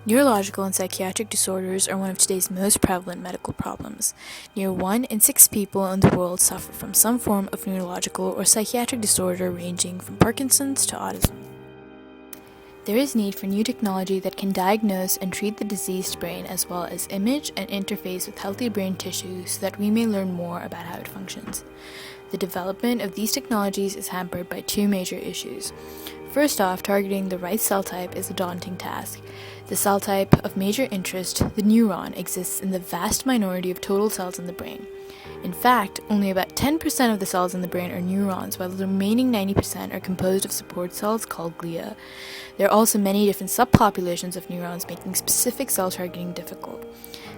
Neurological and psychiatric disorders are one of today's most prevalent medical problems. Near 1 in 6 people in the world suffer from some form of neurological or psychiatric disorder ranging from Parkinson's to autism. There is need for new technology that can diagnose and treat the diseased brain as well as image and interface with healthy brain tissue so that we may learn more about how it functions. The development of these technologies is hampered by two major issues. First off, targeting the right cell type is a daunting task. The cell type of major interest, the neuron, exists in the vast minority of total cells in the brain. In fact, only about 10% of the cells in the brain are neurons, while the remaining 90% are composed of support cells called glia. There are also many different subpopulations of neurons, making specific cell targeting difficult.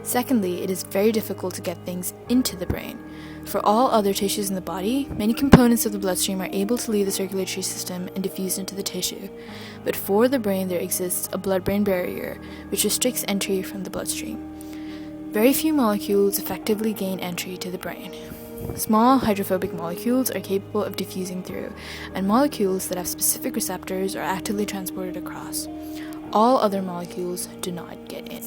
Secondly, it is very difficult to get things into the brain. For all other tissues in the body, many components of the bloodstream are able to leave the circulatory system and diffuse into the tissue. But for the brain, there exists a blood-brain barrier, which restricts entry from the bloodstream. Very few molecules effectively gain entry to the brain. Small hydrophobic molecules are capable of diffusing through, and molecules that have specific receptors are actively transported across. All other molecules do not get in.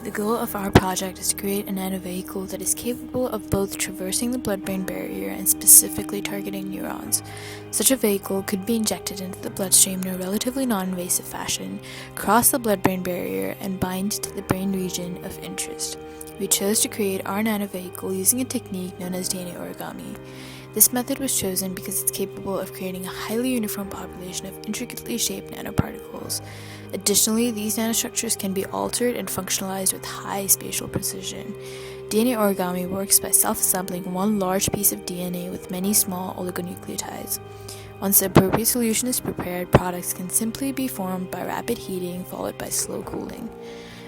The goal of our project is to create a nanovehicle that is capable of both traversing the blood-brain barrier and specifically targeting neurons. Such a vehicle could be injected into the bloodstream in a relatively non-invasive fashion, cross the blood-brain barrier, and bind to the brain region of interest. We chose to create our nanovehicle using a technique known as Terriergami. This method was chosen because it's capable of creating a highly uniform population of intricately shaped nanoparticles. Additionally, these nanostructures can be altered and functionalized with high spatial precision. DNA origami works by self-assembling one large piece of DNA with many small oligonucleotides. Once the appropriate solution is prepared, products can simply be formed by rapid heating followed by slow cooling.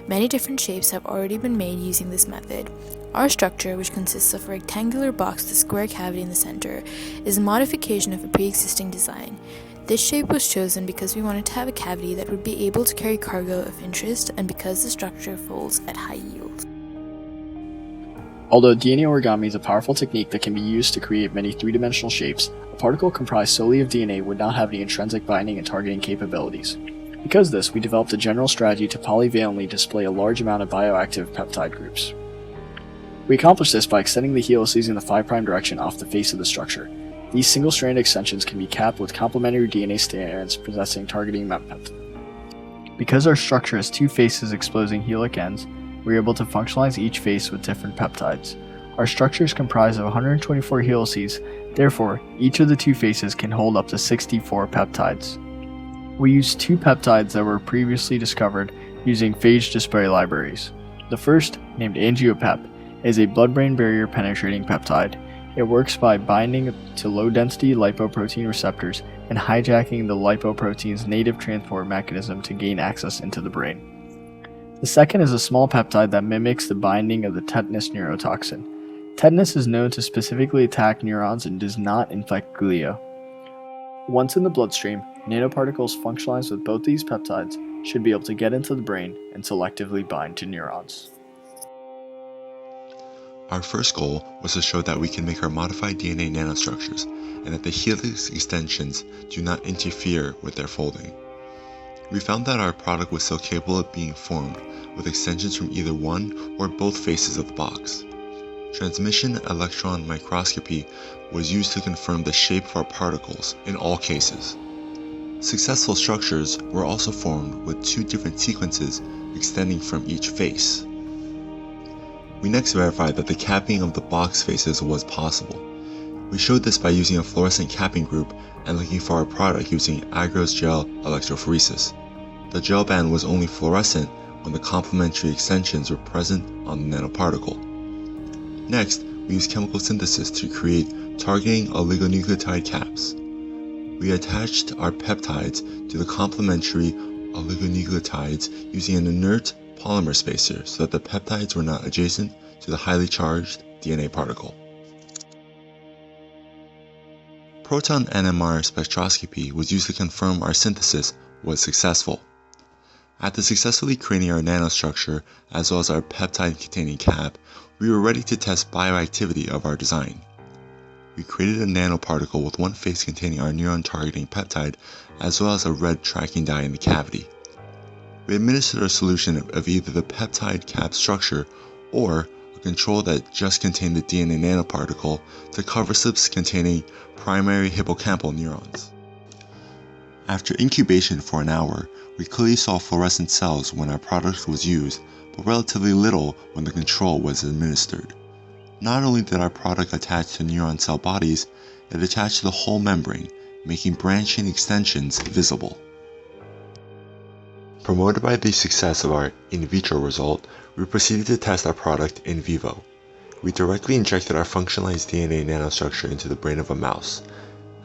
Many different shapes have already been made using this method. Our structure, which consists of a rectangular box with a square cavity in the center, is a modification of a pre-existing design. This shape was chosen because we wanted to have a cavity that would be able to carry cargo of interest and because the structure folds at high yield. Although DNA origami is a powerful technique that can be used to create many three-dimensional shapes, a particle comprised solely of DNA would not have any intrinsic binding and targeting capabilities. Because of this, we developed a general strategy to polyvalently display a large amount of bioactive peptide groups. We accomplished this by extending the helices in the 5' direction off the face of the structure. These single-stranded extensions can be capped with complementary DNA strands possessing targeting mempeptide. Because our structure has two faces exposing helic ends, we are able to functionalize each face with different peptides. Our structure is comprised of 124 helices, therefore, each of the two faces can hold up to 64 peptides. We used two peptides that were previously discovered using phage display libraries. The first, named angiopep, is a blood-brain barrier penetrating peptide. It works by binding to low-density lipoprotein receptors and hijacking the lipoprotein's native transport mechanism to gain access into the brain. The second is a small peptide that mimics the binding of the tetanus neurotoxin. Tetanus is known to specifically attack neurons and does not infect glia. Once in the bloodstream, nanoparticles functionalized with both these peptides should be able to get into the brain and selectively bind to neurons. Our first goal was to show that we can make our modified DNA nanostructures and that the helix extensions do not interfere with their folding. We found that our product was still capable of being formed with extensions from either one or both faces of the box. Transmission electron microscopy was used to confirm the shape of our particles in all cases. Successful structures were also formed with two different sequences extending from each face. We next verified that the capping of the box faces was possible. We showed this by using a fluorescent capping group and looking for our product using agarose gel electrophoresis. The gel band was only fluorescent when the complementary extensions were present on the nanoparticle. Next, we used chemical synthesis to create targeting oligonucleotide caps. We attached our peptides to the complementary oligonucleotides using an inert polymer spacer so that the peptides were not adjacent to the highly charged DNA particle. Proton NMR spectroscopy was used to confirm our synthesis was successful. After successfully creating our nanostructure as well as our peptide-containing cap, we were ready to test bioactivity of our design. we created a nanoparticle with one face containing our neuron-targeting peptide, as well as a red tracking dye in the cavity. We administered a solution of either the peptide cap structure or a control that just contained the DNA nanoparticle to cover slips containing primary hippocampal neurons. After incubation for an hour, we clearly saw fluorescent cells when our product was used, but relatively little when the control was administered. Not only did our product attach to neuron cell bodies, it attached to the whole membrane, making branching extensions visible. Promoted by the success of our in vitro result, we proceeded to test our product in vivo. We directly injected our functionalized DNA nanostructure into the brain of a mouse.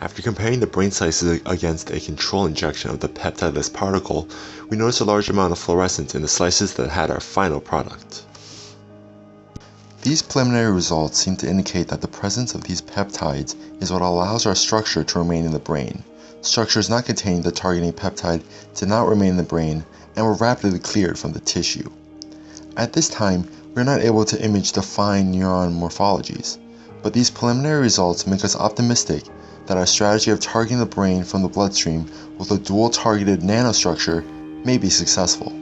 After comparing the brain slices against a control injection of the peptideless particle, we noticed a large amount of fluorescence in the slices that had our final product. These preliminary results seem to indicate that the presence of these peptides is what allows our structure to remain in the brain. Structures not containing the targeting peptide did not remain in the brain and were rapidly cleared from the tissue. At this time, we are not able to image the fine neuron morphologies, but these preliminary results make us optimistic that our strategy of targeting the brain from the bloodstream with a dual-targeted nanostructure may be successful.